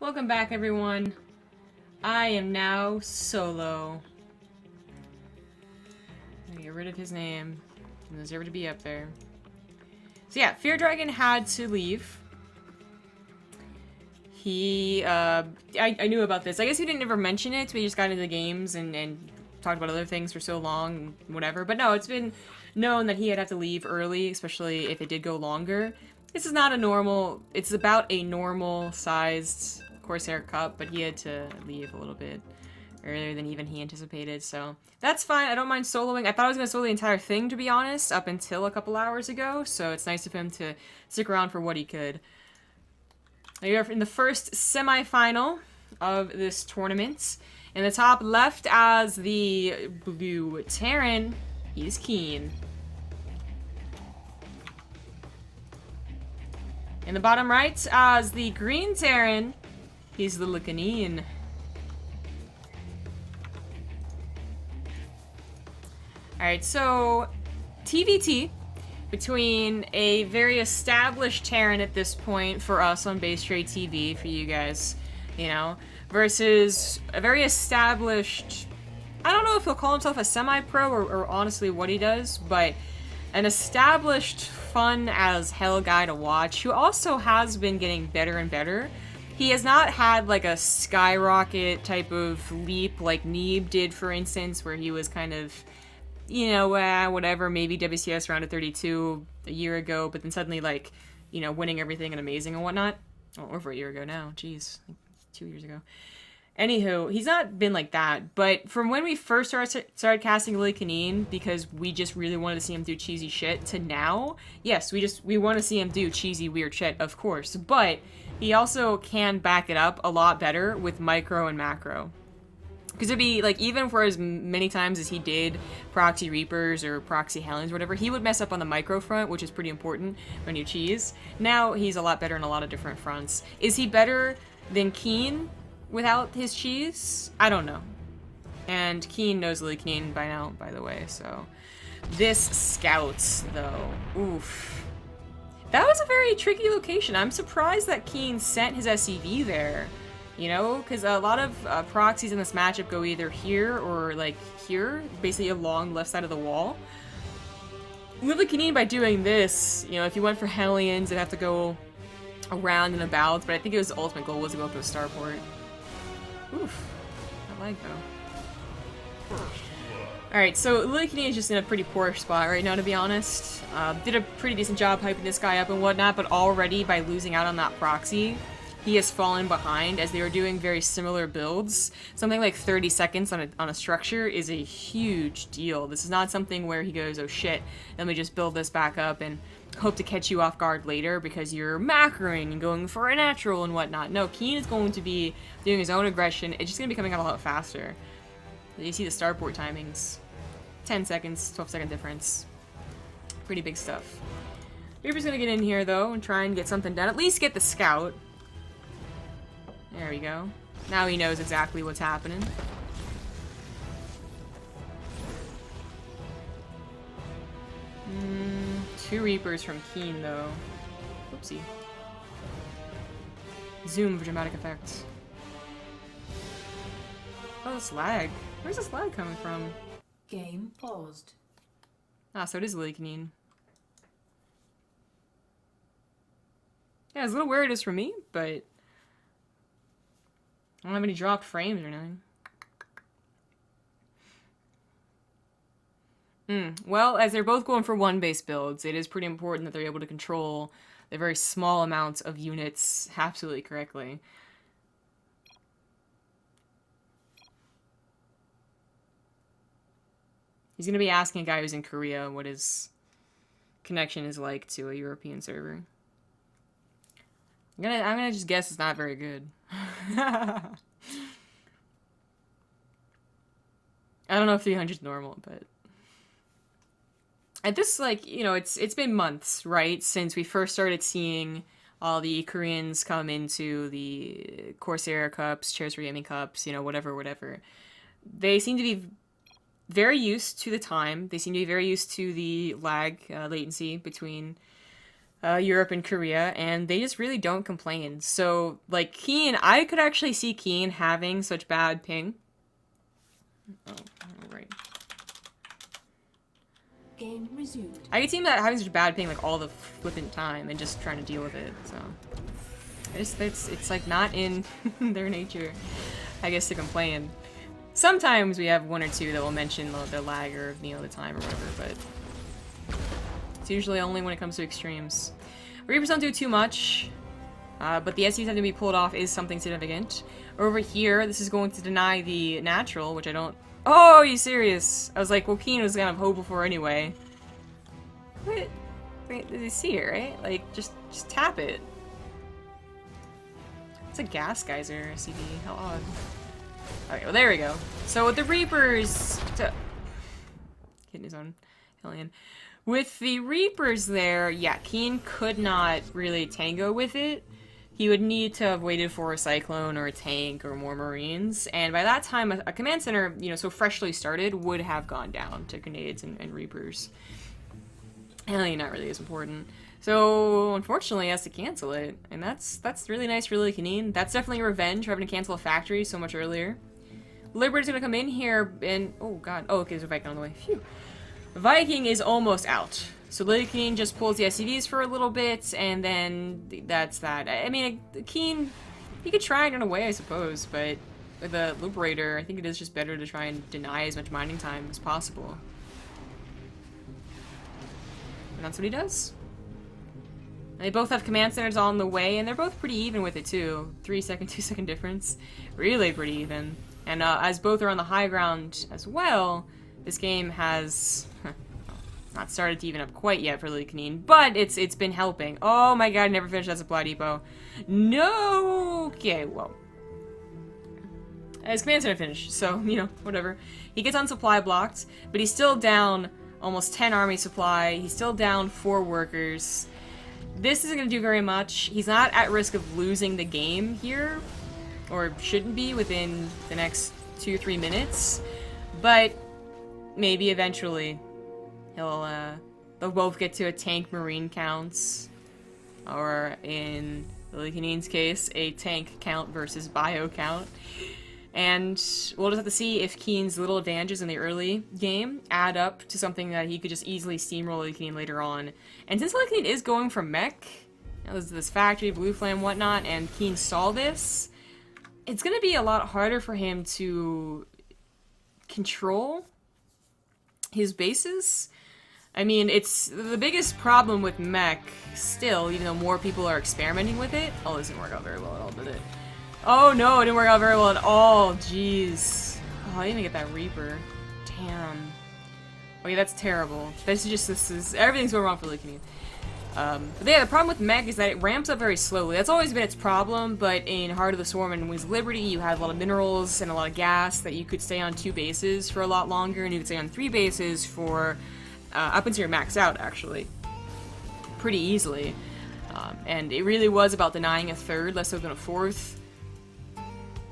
Welcome back, everyone. I am now solo. I'm gonna get rid of his name. He doesn't deserve to be up there. So yeah, Fear Dragon had to leave. He, I knew about this. I guess he didn't ever mention it. We just got into the games and talked about other things for so long, whatever. But no, it's been known that he had to leave early, especially if it did go longer. This is not a normal, it's about a normal sized Corsair Cup, but he had to leave a little bit earlier than even he anticipated, so that's fine. I don't mind soloing. I thought I was going to solo the entire thing, to be honest, up until a couple hours ago, so it's nice of him to stick around for what he could. We are in the first semi-final of this tournament. In the top left as the blue Terran, he's KeeN. In the bottom right as the green Terran, he's Lilicanin. Alright, so TvT between a very established Terran at this point for us on BaseTradeTV, for you guys, you know, versus a very established, I don't know if he'll call himself a semi-pro or honestly what he does, but an established fun as hell guy to watch who also has been getting better and better. He has not had like a skyrocket type of leap like Neeb did, for instance, where he was kind of, you know, whatever, maybe WCS round of 32 a year ago, but then suddenly, like, you know, winning everything and amazing and whatnot. Oh, over a year ago now. Jeez. Like 2 years ago. Anywho, he's not been like that, but from when we first started casting Lilicanin, because we just really wanted to see him do cheesy shit, to now, yes, we want to see him do cheesy, weird shit, of course, but he also can back it up a lot better with micro and macro. Because it'd be, like, even for as many times as he did proxy Reapers or proxy Helens or whatever, he would mess up on the micro front, which is pretty important when you cheese. Now, he's a lot better in a lot of different fronts. Is he better than KeeN without his cheese? I don't know. And KeeN knows Lilicanin by now, by the way, so. This Scouts, though. Oof. That was a very tricky location. I'm surprised that KeeN sent his SCV there. You know, because a lot of proxies in this matchup go either here or, like, here, basically along the left side of the wall. Lilicanin, by doing this, you know, if you went for Hellions, it'd have to go around and about, but I think his ultimate goal was to go up to a starport. Oof. I like though. Alright, so Lilicanin is just in a pretty poor spot right now, to be honest. Did a pretty decent job hyping this guy up and whatnot, but already by losing out on that proxy, he has fallen behind as they were doing very similar builds. Something like 30 seconds on a structure is a huge deal. This is not something where he goes, oh shit, let me just build this back up and hope to catch you off guard later because you're macroing and going for a natural and whatnot. No, KeeN is going to be doing his own aggression. It's just going to be coming out a lot faster. You see the starport timings. 10 seconds, 12-second difference. Pretty big stuff. Reaper's going to get in here, though, and try and get something done. At least get the scout. There we go. Now he knows exactly what's happening. Two Reapers from KeeN, though. Oopsie. Zoom for dramatic effect. Oh, this lag. Where's this lag coming from? Game paused. Ah, so it is Lilicanin. Yeah, it's a little weird as for me, but I don't have any dropped frames or anything. Well, as they're both going for one base builds, it is pretty important that they're able to control the very small amounts of units absolutely correctly. He's going to be asking a guy who's in Korea what his connection is like to a European server. I'm gonna just guess it's not very good. I don't know if 300 is normal, but at this, like, you know, it's been months, right, since we first started seeing all the Koreans come into the Corsair Cups, Chairs for Gaming Cups, you know, whatever. They seem to be very used to the time. They seem to be very used to the lag, latency between Europe and Korea, and they just really don't complain. So, like, KeeN, I could actually see KeeN having such bad ping. Oh, right. Game resumed. I could see him having such bad ping, like, all the flippant time, and just trying to deal with it, so... It's like, not in their nature, I guess, to complain. Sometimes we have one or two that will mention the lag or, you know, the time or whatever, but... It's usually only when it comes to extremes. Reapers don't do too much, but the SUs have to be pulled off is something significant. Over here, this is going to deny the natural, which I don't... Oh, are you serious? I was like, well, KeeN was kind of hopeful for anyway. Wait, did you see it, right? Like, just tap it. It's a gas geyser, CD. How odd. Okay, well, there we go. So with the Reapers... Getting his own alien. With the Reapers there, yeah, KeeN could not really tango with it. He would need to have waited for a Cyclone or a tank or more Marines, and by that time, a command center, you know, so freshly started, would have gone down to grenades and Reapers. Alien not really as important. So, unfortunately, he has to cancel it, and that's really nice for Lilicanin. That's definitely revenge for having to cancel a factory so much earlier. Liberator's gonna come in here, and... Oh, God. Oh, okay, there's a Viking on the way. Phew. Viking is almost out. So Lilicanin just pulls the SCVs for a little bit, and then that's that. I mean, KeeN, he could try and run away, I suppose, but with a Liberator, I think it is just better to try and deny as much mining time as possible. And that's what he does. And they both have command centers on the way, and they're both pretty even with it, too. 3 second, 2 second difference. Really pretty even. And as both are on the high ground as well, this game has not started to even up quite yet for Lilicanin, but it's been helping. Oh my god, I never finished that supply depot. No! Okay, well. His command center finished, so, you know, whatever. He gets on supply blocked, but he's still down almost 10 army supply. He's still down 4 workers. This isn't going to do very much. He's not at risk of losing the game here, or shouldn't be within the next 2-3 minutes, but maybe eventually they'll both get to a tank marine counts, or in Lilicanin's case, a tank count versus bio count. And we'll just have to see if KeeN's little advantages in the early game add up to something that he could just easily steamroll Lilicanin later on. And since Lilicanin is going for mech, you know, there's this factory, blue flame, whatnot, and KeeN saw this, it's going to be a lot harder for him to control his bases. I mean, it's the biggest problem with mech still, even though more people are experimenting with it. Oh, this didn't work out very well at all, did it? Oh no, it didn't work out very well at all. Jeez. Oh, I didn't even get that Reaper. Damn. Okay, that's terrible. This is everything's going wrong for Lilicanin. But yeah, the problem with mech is that it ramps up very slowly. That's always been its problem, but in Heart of the Swarm and Wings of Liberty, you had a lot of minerals and a lot of gas that you could stay on 2 bases for a lot longer, and you could stay on 3 bases for up until you're maxed out, actually. Pretty easily. And it really was about denying a 3rd, less so than a 4th.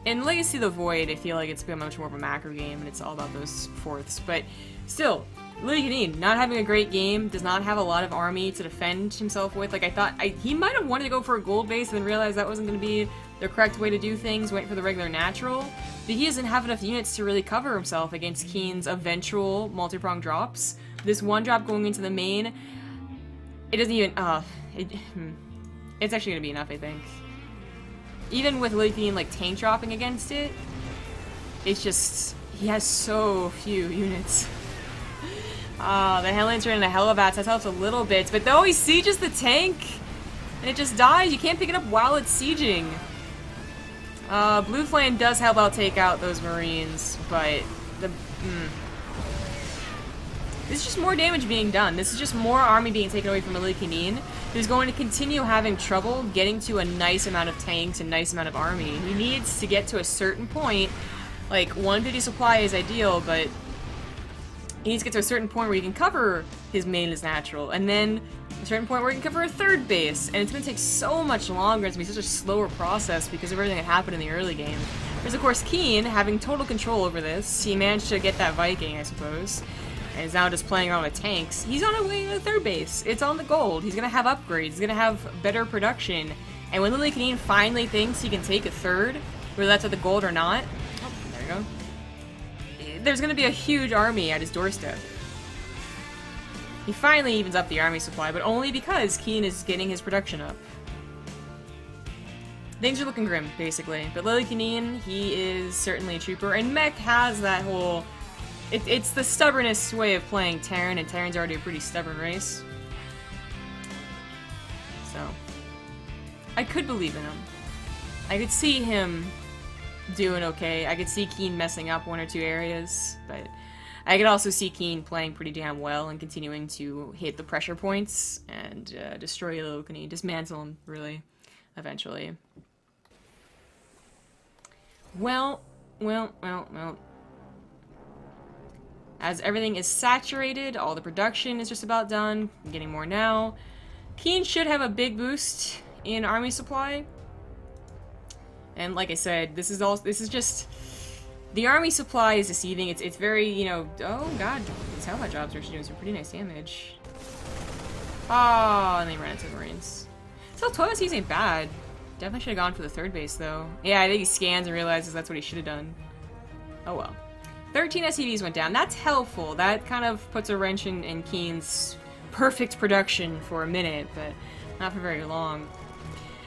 In Legacy of the Void, I feel like it's become much more of a macro game, and it's all about those 4ths. But still, Lilicanin, not having a great game, does not have a lot of army to defend himself with. Like, I thought, he might have wanted to go for a gold base and then realized that wasn't going to be the correct way to do things, went for the regular natural. But he doesn't have enough units to really cover himself against KeeN's eventual multi-prong drops. This one drop going into the main, it doesn't even, it's actually going to be enough, I think. Even with Lilicanin, like, tank dropping against it, it's just, he has so few units. The Helllancer and the Hellavats, that helps a little bit, but though he sieges the tank, and it just dies, you can't pick it up while it's sieging. Blue Flame does help out take out those Marines, but this is just more damage being done. This is just more army being taken away from Lilicanin, who's going to continue having trouble getting to a nice amount of tanks and nice amount of army. He needs to get to a certain point, like 150 supply is ideal, but he needs to get to a certain point where he can cover his main as natural, and then a certain point where he can cover a 3rd base, and it's going to take so much longer. It's going to be such a slower process because of everything that happened in the early game. Whereas, of course, KeeN, having total control over this, he managed to get that Viking, I suppose. and is now just playing around with tanks, he's on his way to third base. It's on the gold. He's gonna have upgrades. He's gonna have better production. And when Lilicanin finally thinks he can take a third, whether that's at the gold or not, oh, there you go. There's gonna be a huge army at his doorstep. He finally evens up the army supply, but only because KeeN is getting his production up. Things are looking grim, basically. But Lillekanin, he is certainly a trooper, and Mech has that whole... It's the stubbornest way of playing Terran, and Terran's already a pretty stubborn race. So, I could believe in him. I could see him doing okay. I could see KeeN messing up one or two areas, but I could also see KeeN playing pretty damn well and continuing to hit the pressure points and destroy Lillekanin, dismantle him, really, eventually. Well. As everything is saturated, all the production is just about done. I'm getting more now. KeeN should have a big boost in army supply. And like I said, this is just... The army supply is deceiving. It's very, you know... Oh god, these Hellbat jobs are doing some pretty nice damage. Oh, and they ran into Marines. Still, 12 SCs ain't bad. Definitely should have gone for the third base, though. Yeah, I think he scans and realizes that's what he should have done. Oh well. 13 SCVs went down. That's helpful. That kind of puts a wrench in KeeN's perfect production for a minute, but not for very long.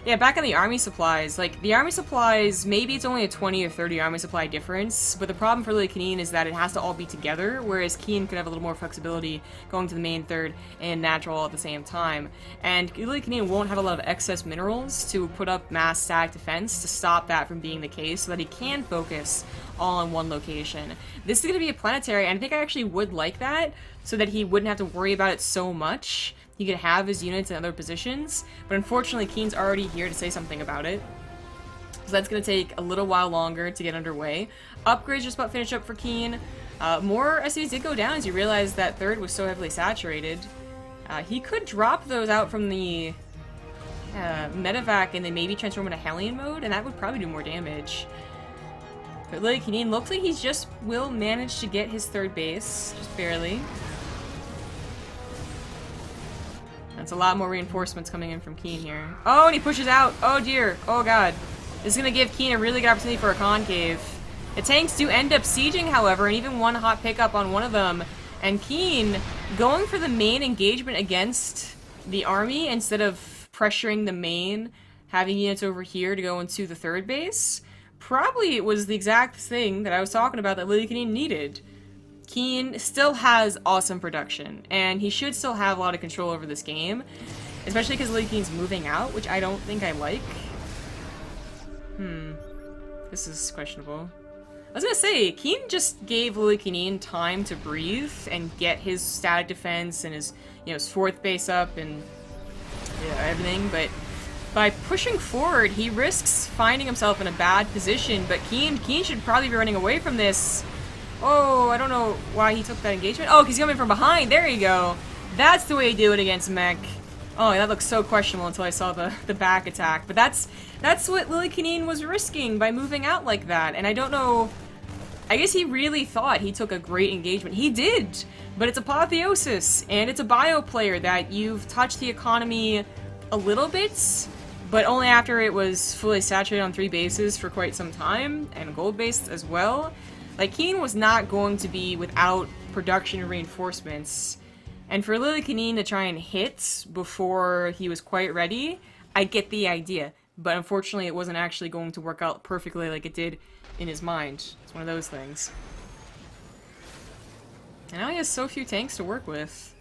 Yeah, back on the army supplies, like, the army supplies, maybe it's only a 20 or 30 army supply difference, but the problem for Lilicanin is that it has to all be together, whereas KeeN could have a little more flexibility going to the main third and natural at the same time. And Lilicanin won't have a lot of excess minerals to put up mass static defense to stop that from being the case, so that he can focus all in one location. This is going to be a planetary, and I think I actually would like that, so that he wouldn't have to worry about it so much. He could have his units in other positions, but unfortunately KeeN's already here to say something about it. So that's going to take a little while longer to get underway. Upgrades just about finished up for KeeN. More SCVs did go down as you realize that third was so heavily saturated. He could drop those out from the medevac and then maybe transform into Hellion mode, and that would probably do more damage. But Lilicanin looks like he's just will manage to get his third base, just barely. That's a lot more reinforcements coming in from KeeN here. Oh, and he pushes out. Oh dear. Oh god. This is going to give KeeN a really good opportunity for a concave. The tanks do end up sieging, however, and even one hot pickup on one of them. And KeeN going for the main engagement against the army instead of pressuring the main, having units over here to go into the third base. Probably it was the exact thing that I was talking about that Lilicanin needed. KeeN still has awesome production, and he should still have a lot of control over this game, especially because Lilicanin's moving out, which I don't think I like. This is questionable. I was gonna say, KeeN just gave Lilicanin time to breathe and get his static defense and his, you know, his fourth base up and everything, but by pushing forward, he risks finding himself in a bad position, but KeeN should probably be running away from this. Oh, I don't know why he took that engagement. Oh, he's coming from behind. There you go. That's the way you do it against Mech. Oh, that looks so questionable until I saw the back attack. But that's what Lilikanin was risking by moving out like that. And I don't know... I guess he really thought he took a great engagement. He did! But it's Apotheosis, and it's a bio player that you've touched the economy a little bit, but only after it was fully saturated on 3 bases for quite some time, and gold-based as well. Like, KeeN was not going to be without production reinforcements, and for Lillekanin to try and hit before he was quite ready, I get the idea. But unfortunately, it wasn't actually going to work out perfectly like it did in his mind. It's one of those things. And now he has so few tanks to work with.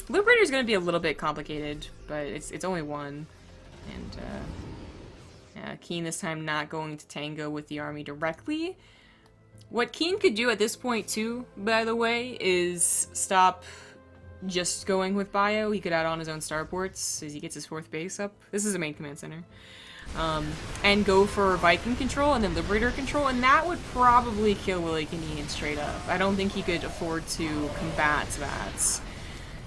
Liberator's gonna be a little bit complicated, but it's only one. And, KeeN this time not going to tango with the army directly. What KeeN could do at this point too, by the way, is stop just going with bio. He could add on his own starports as he gets his 4th base up. This is a main command center. And go for Viking control and then Liberator control, and that would probably kill Lillekanin straight up. I don't think he could afford to combat that.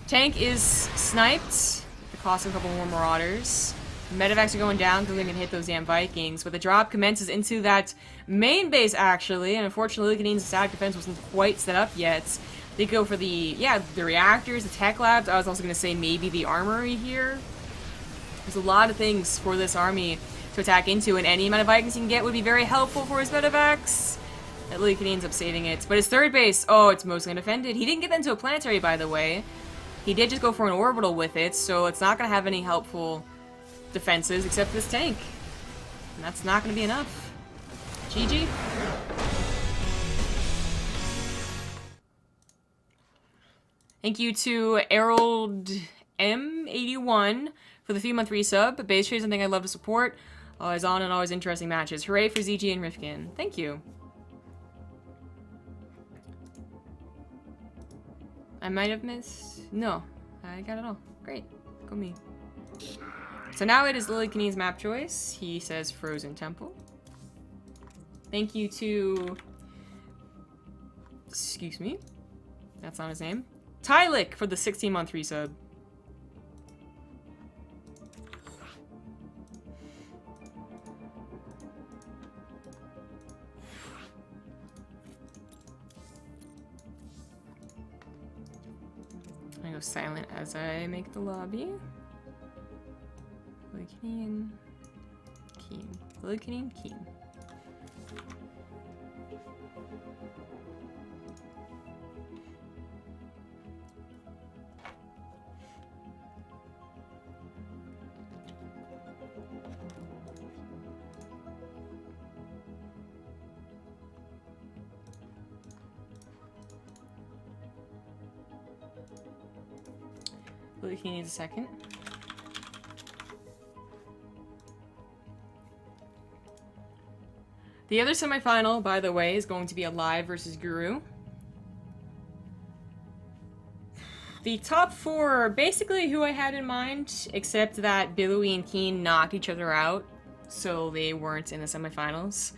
Tank is sniped, the cost of a couple more Marauders. Medevacs are going down because they can hit those damn Vikings, but the drop commences into that main base, actually, and unfortunately, Lilicanin's static defense wasn't quite set up yet. They go for the reactors, the tech labs. I was also going to say maybe the armory here. There's a lot of things for this army to attack into, and any amount of Vikings he can get would be very helpful for his medevacs. That Lilicanin ends up saving it. But his third base, oh, it's mostly undefended. He didn't get that into a planetary, by the way. He did just go for an orbital with it, so it's not going to have any helpful defenses except this tank. And that's not going to be enough. GG. Thank you to Harold M81 for the 3-month resub. Base trade is something I love to support. Always on and always interesting matches. Hooray for ZG and Rifkin. Thank you. I might have missed... No. I got it all. Great. Go me. So now it is Lilicanin's map choice. He says Frozen Temple. Thank you to... Excuse me. That's not his name. Tylik for the 16-month resub. I go silent as I make the lobby. Lilicanin, KeeN. Lilicanin, KeeN. Lilicanin needs a second. The other semifinal, by the way, is going to be a live versus Guru. The top four are basically who I had in mind, except that Billy and KeeN knocked each other out, so they weren't in the semifinals.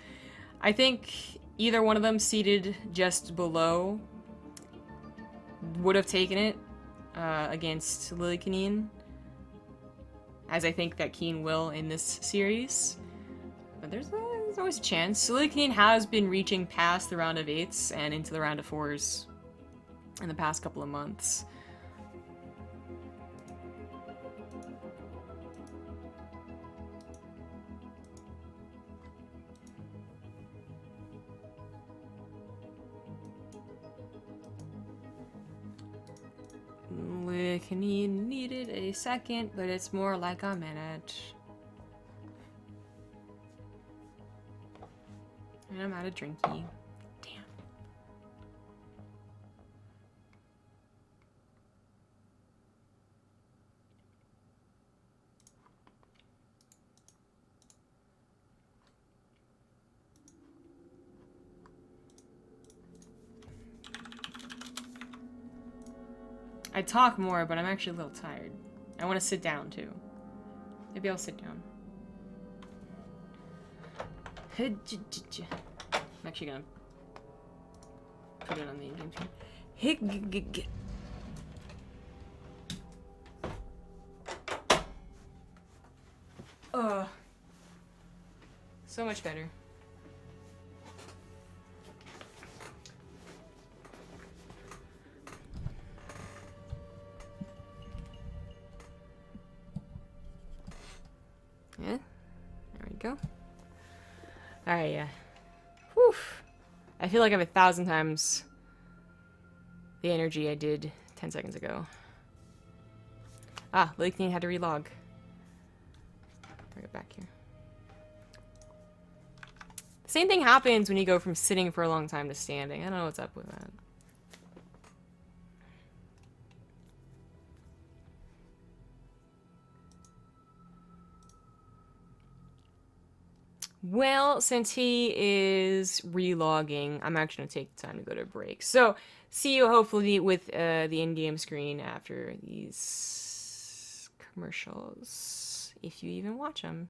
I think either one of them seated just below would have taken it against Lilicanin, as I think that KeeN will in this series. But there's always a chance. Lilicanin has been reaching past the round of 8s and into the round of 4s in the past couple of months. Lilicanin needed a second, but it's more like a minute. And I'm out of drinky. Damn. I talk more, but I'm actually a little tired. I want to sit down, too. Maybe I'll sit down. I'm actually gonna put it on the in-game screen. Oh, so much better. Yeah, there we go. Alright, yeah. Whew. I feel like I have 1,000 times the energy I did 10 seconds ago. Ah, Lilicanin had to relog. Bring it back here. Same thing happens when you go from sitting for a long time to standing. I don't know what's up with that. Well, since he is relogging, I'm actually going to take the time to go to a break. So, see you hopefully with the in-game screen after these commercials, if you even watch them.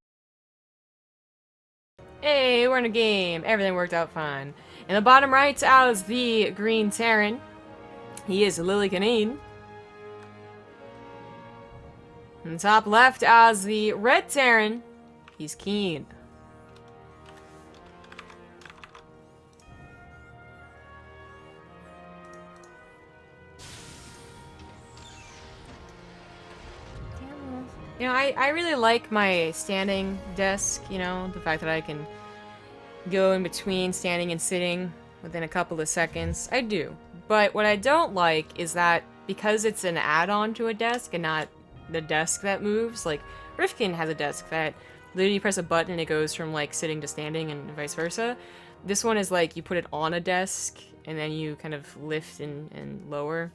Hey, we're in a game. Everything worked out fine. In the bottom right, as the green Terran, he is Lilicanin. And top left as the red Terran, he's KeeN. You know, I really like my standing desk, you know, the fact that I can go in between standing and sitting within a couple of seconds. I do. But what I don't like is that because it's an add-on to a desk and not the desk that moves, like Rifkin has a desk that literally you press a button and it goes from like sitting to standing and vice versa. This one is like you put it on a desk and then you kind of lift and lower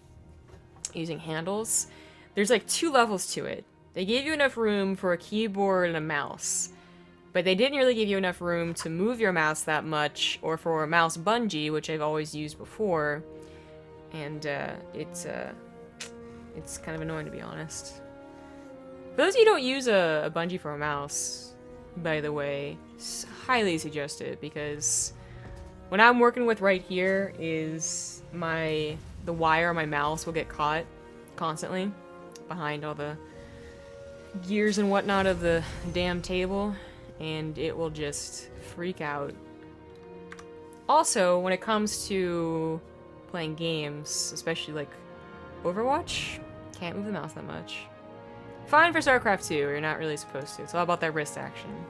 using handles. There's like 2 levels to it. They gave you enough room for a keyboard and a mouse, but they didn't really give you enough room to move your mouse that much, or for a mouse bungee, which I've always used before, and it's kind of annoying to be honest. For those of you who don't use a bungee for a mouse, by the way, highly suggest it, because what I'm working with right here is the wire on my mouse will get caught constantly behind all the gears and whatnot of the damn table, and it will just freak out. Also, when it comes to playing games, especially like Overwatch, can't move the mouse that much. Fine for StarCraft 2, where you're not really supposed to. It's all about that wrist action.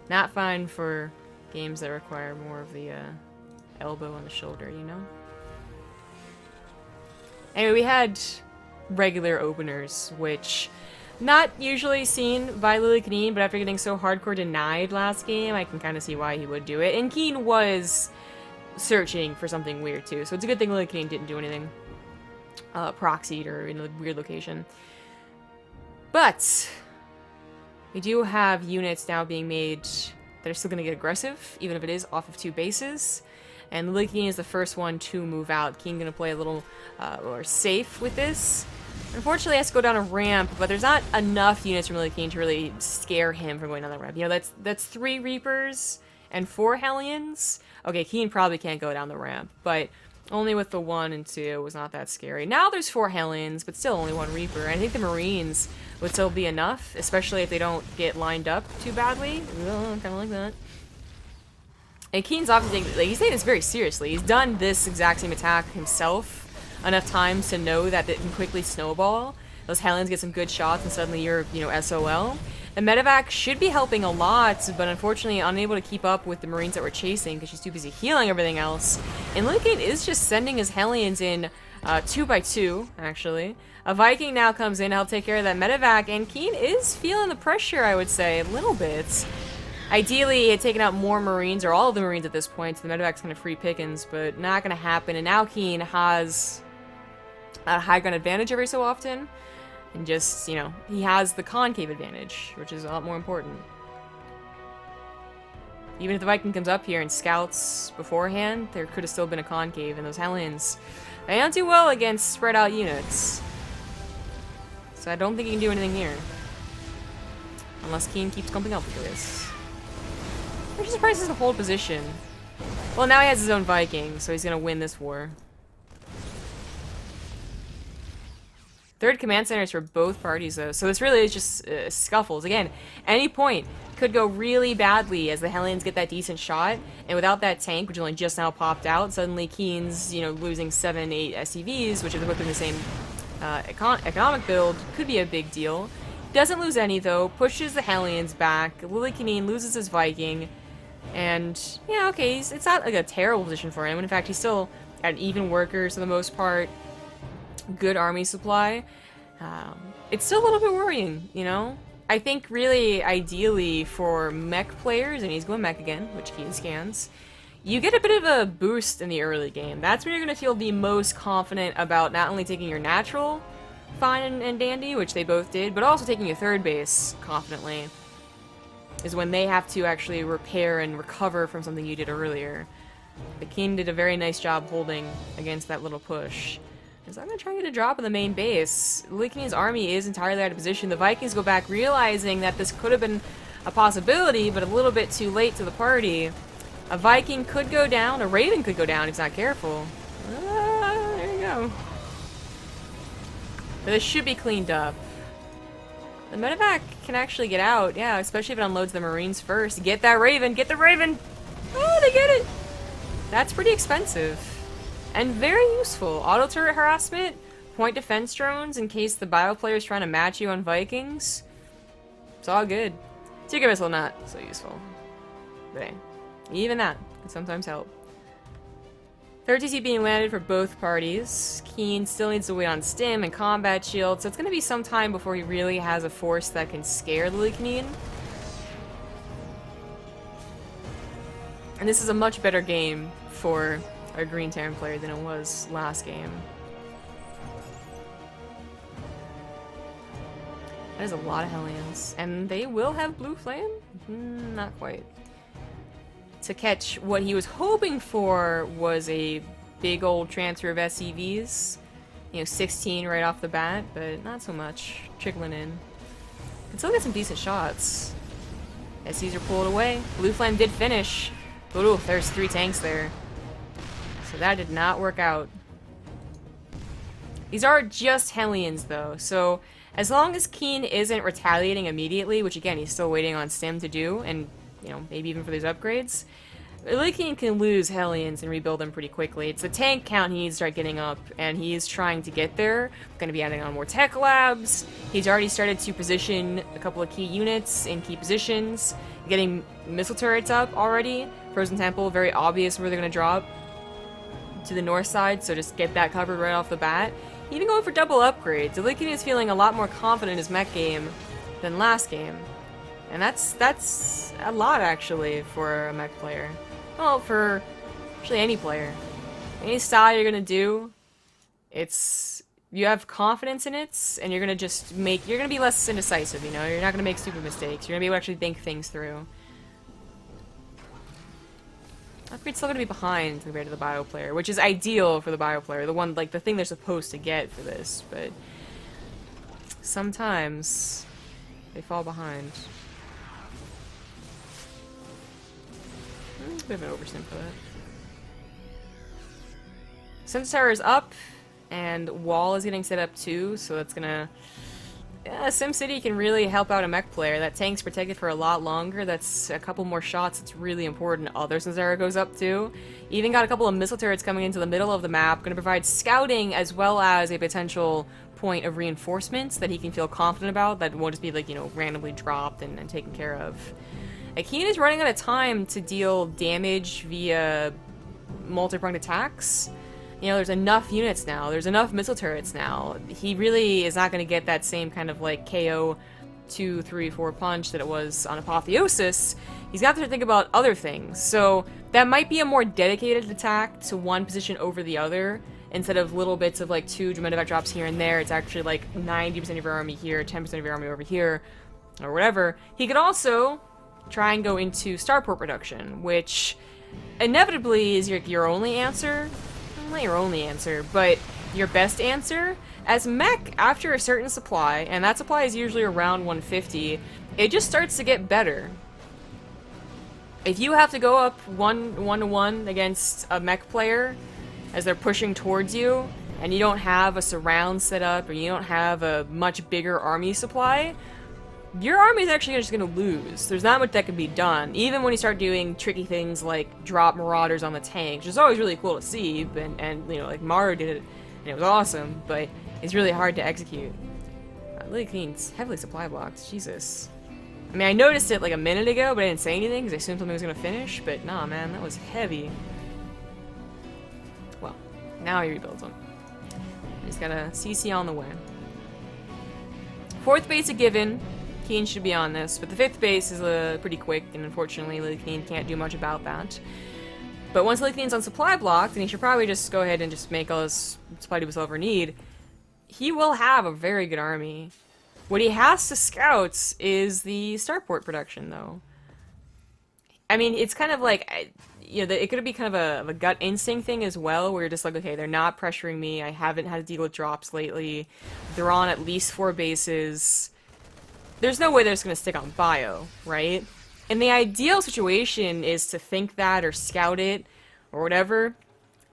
Not fine for games that require more of the elbow and the shoulder, you know? Anyway, we had regular openers, which not usually seen by Lilicanin, but after getting so hardcore denied last game, I can kind of see why he would do it. And KeeN was searching for something weird too, so it's a good thing Lilicanin didn't do anything proxied or in a weird location. But we do have units now being made that are still going to get aggressive, even if it is off of 2 bases. And Lilicanin is the first one to move out. KeeN going to play a little more safe with this. Unfortunately, he has to go down a ramp, but there's not enough units from Lillekanin to really scare him from going down the ramp. You know, that's 3 Reapers and 4 Hellions. Okay, KeeN probably can't go down the ramp, but only with the 1 and 2 was not that scary. Now there's 4 Hellions, but still only 1 Reaper. I think the Marines would still be enough, especially if they don't get lined up too badly. Kind of like that. And KeeN's obviously, like, he's taking this very seriously. He's done this exact same attack himself enough times to know that it can quickly snowball. Those Hellions get some good shots and suddenly you're, you know, SOL. The medevac should be helping a lot, but unfortunately unable to keep up with the Marines that we're chasing because she's too busy healing everything else. And Lillekanin is just sending his Hellions in 2 by 2, actually. A Viking now comes in to help take care of that medevac, and KeeN is feeling the pressure, I would say, a little bit. Ideally, he had taken out more Marines, or all of the Marines at this point, so the medevac's kind of free pickings, but not going to happen. And now KeeN has a high ground advantage every so often, and just, you know, he has the concave advantage, which is a lot more important. Even if the Viking comes up here and scouts beforehand, there could have still been a concave, and those Hellions, they don't do well against spread out units. So I don't think he can do anything here. Unless KeeN keeps coming up with this. I'm just surprised he doesn't hold position. Well, now he has his own Viking, so he's gonna win this war. 3rd command centers for both parties, though, so this really is just scuffles. Again, any point could go really badly as the Hellions get that decent shot, and without that tank, which only just now popped out, suddenly KeeN's, you know, losing 7, 8 SCVs, which are both in the same economic build, could be a big deal. Doesn't lose any, though, pushes the Hellions back, Lillekanin loses his Viking, and, yeah, okay, it's not like a terrible position for him. In fact, he's still at even workers for the most part. Good army supply. It's still a little bit worrying, you know? I think really, ideally, for mech players, and he's going mech again, which KeeN scans, you get a bit of a boost in the early game. That's when you're going to feel the most confident about not only taking your natural fine and dandy, which they both did, but also taking your 3rd base confidently, is when they have to actually repair and recover from something you did earlier. But KeeN did a very nice job holding against that little push. So I'm going to try to get a drop on the main base. Lillekanin's army is entirely out of position. The Vikings go back realizing that this could have been a possibility, but a little bit too late to the party. A Viking could go down, a Raven could go down if he's not careful. There you go. But this should be cleaned up. The medevac can actually get out, yeah, especially if it unloads the Marines first. Get that Raven! Get the Raven! Oh, they get it! That's pretty expensive. And very useful. Auto turret harassment, point defense drones in case the bio player is trying to match you on Vikings. It's all good. Secret missile, not so useful. But hey, even that can sometimes help. Third TC being landed for both parties. KeeN still needs to wait on stim and combat shield, so it's going to be some time before he really has a force that can scare Lilicanin. And this is a much better game for a Green Terran player than it was last game. That is a lot of Hellions. And they will have Blue Flame? Not quite. To catch what he was hoping for was a big old transfer of SCVs. You know, 16 right off the bat, but not so much. Trickling in. Can still get some decent shots. SCs are pulled away. Blue Flame did finish. But ooh, there's 3 tanks there. So that did not work out. These are just Hellions though, so as long as KeeN isn't retaliating immediately, which again, he's still waiting on Stim to do, and you know, maybe even for these upgrades, Lilicanin can lose Hellions and rebuild them pretty quickly. It's the tank count he needs to start getting up, and he's trying to get there. Going to be adding on more tech labs. He's already started to position a couple of key units in key positions, getting missile turrets up already. Frozen Temple, very obvious where they're going to drop to the north side, so just get that covered right off the bat. Even going for double upgrades, Lilicanin is feeling a lot more confident in his mech game than last game. And that's a lot, actually, for a mech player. Well, for actually any player. Any style you're gonna do, you have confidence in it, and you're gonna be less indecisive, you know? You're not gonna make stupid mistakes. You're gonna be able to actually think things through. Upgrade's still gonna be behind compared to the bio player, which is ideal for the bio player, the thing they're supposed to get for this, but sometimes they fall behind. A bit of an oversim for that. Sensor Tower is up, and Wall is getting set up too, so that's gonna... Yeah, SimCity can really help out a mech player. That tank's protected for a lot longer. That's a couple more shots. It's really important. Other Sensor goes up too. Even got a couple of missile turrets coming into the middle of the map. Gonna provide scouting as well as a potential point of reinforcements that he can feel confident about. That won't just be like, you know, randomly dropped and taken care of. KeeN is running out of time to deal damage via multi-pronged attacks. You know, there's enough units now. There's enough missile turrets now. He really is not going to get that same kind of like KO 2, 3, 4 punch that it was on Apotheosis. He's got to think about other things. So that might be a more dedicated attack to one position over the other. Instead of little bits of like 2 medevac drops here and there, it's actually like 90% of your army here, 10% of your army over here, or whatever. He could also try and go into starport production, which inevitably is your only answer. Not your only answer, but your best answer. As mech, after a certain supply, and that supply is usually around 150, it just starts to get better. If you have to go up 1-to-1 against a mech player as they're pushing towards you, and you don't have a surround set up, or you don't have a much bigger army supply, your army is actually just going to lose. There's not much that can be done. Even when you start doing tricky things like drop marauders on the tank, which is always really cool to see, and you know, like Maru did it, and it was awesome, but it's really hard to execute. Lilicanin's heavily supply blocked. Jesus. I mean, I noticed it like a minute ago, but I didn't say anything because I assumed something was going to finish, but nah, man, that was heavy. Well, now he rebuilds them. He's got a CC on the way. 4th base a given. KeeN should be on this, but the 5th base is pretty quick, and unfortunately Lilicanin can't do much about that. But once Lilicanin's on supply blocked, and he should probably just go ahead and just make all his supply to himself or need, he will have a very good army. What he has to scout is the starport production, though. I mean, it's kind of like, you know, it could be kind of a gut instinct thing as well, where you're just like, okay, they're not pressuring me, I haven't had to deal with drops lately, they're on at least 4 bases. There's no way they're just going to stick on bio, right? And the ideal situation is to think that or scout it or whatever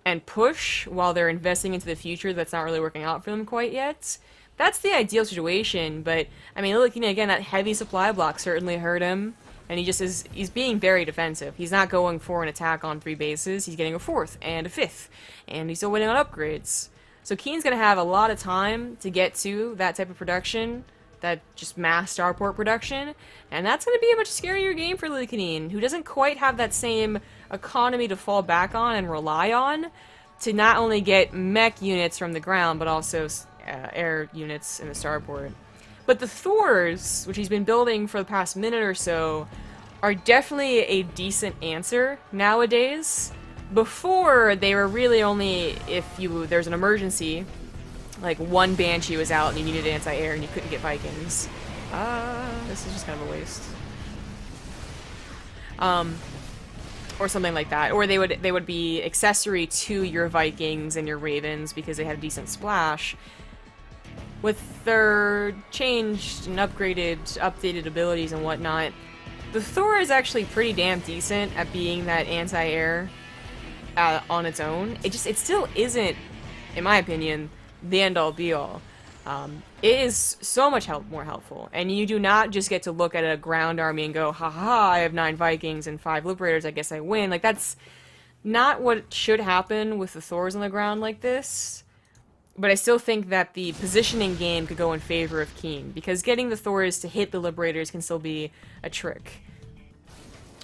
and push while they're investing into the future that's not really working out for them quite yet. that's the ideal situation, but, I mean, looking again, that heavy supply block certainly hurt him, and he's being very defensive. He's not going for an attack on 3 bases, he's getting a 4th, and a 5th, and he's still waiting on upgrades. So KeeN's gonna have a lot of time to get to that type of production, that just mass starport production, and that's gonna be a much scarier game for Lillekanin, who doesn't quite have that same economy to fall back on and rely on to not only get mech units from the ground, but also air units in the starport. But the Thors, which he's been building for the past minute or so, are definitely a decent answer nowadays. Before, they were really only if there's an emergency, like one Banshee was out and you needed anti-air and you couldn't get Vikings. This is just kind of a waste. Or something like that. Or they would be accessory to your Vikings and your Ravens because they had a decent splash. With their changed and updated abilities and whatnot, the Thor is actually pretty damn decent at being that anti-air on its own. It still isn't, in my opinion, the end-all be-all. It is so much more helpful, and you do not just get to look at a ground army and go, ha, I have 9 Vikings and 5 Liberators, I guess I win. Like, that's not what should happen with the Thors on the ground like this. But I still think that the positioning game could go in favor of KeeN, because getting the Thors to hit the Liberators can still be a trick.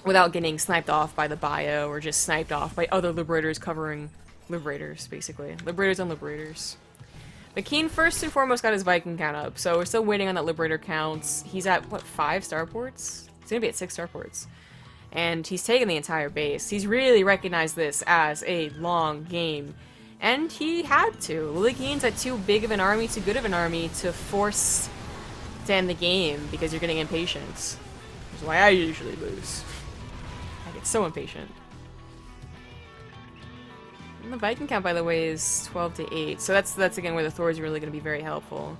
Without getting sniped off by the bio, or just sniped off by other Liberators covering Liberators, basically. Liberators on Liberators. But KeeN first and foremost got his Viking count up, so we're still waiting on that Liberator counts. He's at, what, 5 starports? He's gonna be at 6 starports. And he's taken the entire base. He's really recognized this as a long game. And he had to. Lillekanin's at too big of an army, too good of an army to force to end the game because you're getting impatient. Which is why I usually lose. I get so impatient. And the Viking count, by the way, is 12 to 8. So that's again where the Thors are really going to be very helpful.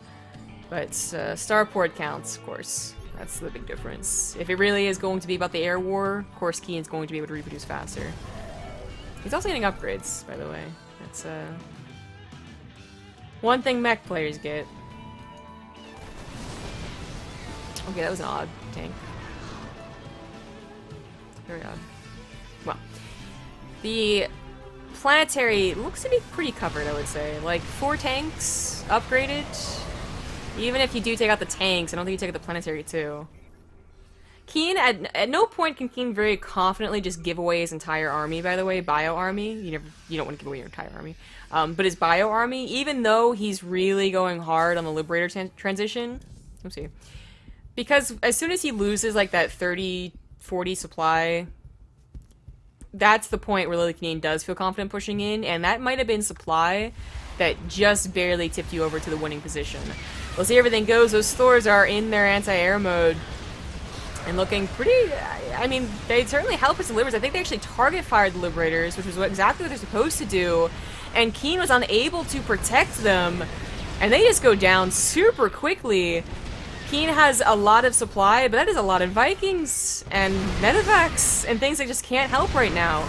But starport counts, of course. That's the big difference. If it really is going to be about the air war, of course KeeN's going to be able to reproduce faster. He's also getting upgrades, by the way. That's one thing mech players get. Okay, that was an odd tank. Very odd. Well, the planetary looks to be pretty covered, I would say. Like, 4 tanks upgraded. Even if you do take out the tanks, I don't think you take out the planetary too. KeeN, at no point can KeeN very confidently just give away his entire army, by the way, bio army. You don't want to give away your entire army. But his bio army, even though he's really going hard on the Liberator transition, oopsie, because as soon as he loses like that 30-40 supply, that's the point where Lillekanin does feel confident pushing in, and that might have been supply that just barely tipped you over to the winning position. We'll see how everything goes. Those Thors are in their anti-air mode. And looking pretty, I mean, they certainly help us deliver. I think they actually target fired the Liberators, which was exactly what they're supposed to do. And KeeN was unable to protect them. And they just go down super quickly. KeeN has a lot of supply, but that is a lot of Vikings and medevacs and things that just can't help right now.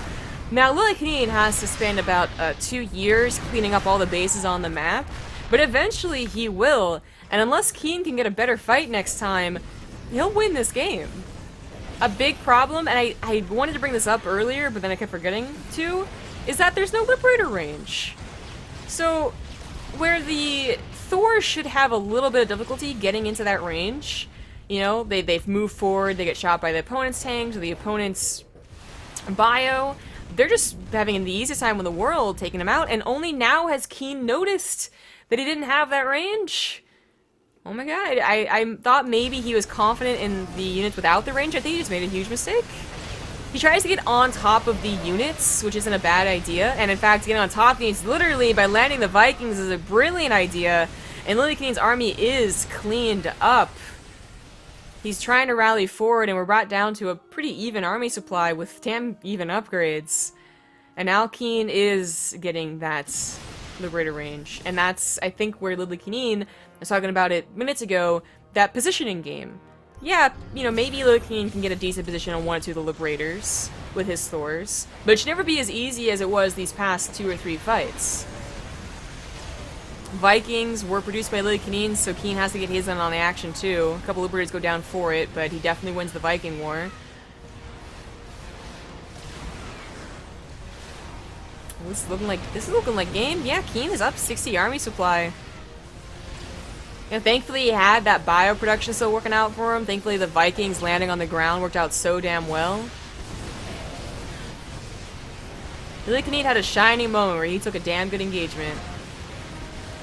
Now, Lillekanin has to spend about 2 years cleaning up all the bases on the map. But eventually he will. And unless KeeN can get a better fight next time, he'll win this game. A big problem, and I wanted to bring this up earlier, but then I kept forgetting to, is that there's no Liberator range. So, where the Thor should have a little bit of difficulty getting into that range, you know, they've moved forward, they get shot by the opponent's tanks or the opponent's bio, they're just having the easiest time in the world taking them out, and only now has KeeN noticed that he didn't have that range. Oh my god, I thought maybe he was confident in the units without the range. I think he just made a huge mistake. He tries to get on top of the units, which isn't a bad idea. And in fact, getting on top of the units literally by landing the Vikings is a brilliant idea. And Lillekanin's army is cleaned up. He's trying to rally forward, and we're brought down to a pretty even army supply with damn even upgrades. And now KeeN is getting that Liberator range. And that's, I think, where Lillekanin, I was talking about it minutes ago, that positioning game. Yeah, you know, maybe Lillekanin can get a decent position on 1 or 2 of the Liberators with his Thors, but it should never be as easy as it was these past 2 or 3 fights. Vikings were produced by Lilicanin, so KeeN has to get his in on the action too. A couple Liberators go down for it, but he definitely wins the Viking war. This is looking like game. Yeah, KeeN is up 60 army supply. You know, thankfully he had that bio production still working out for him. Thankfully the Vikings landing on the ground worked out so damn well. Lillekanin had a shining moment where he took a damn good engagement.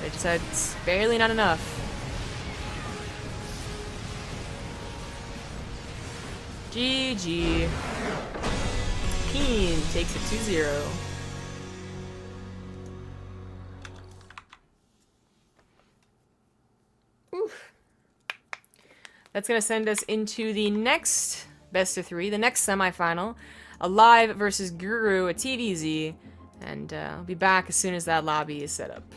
They just had barely not enough. GG. KeeN takes it 2-0. Oof. That's going to send us into the next best of 3, the next semifinal. Alive versus Guru at TvZ. And I'll be back as soon as that lobby is set up.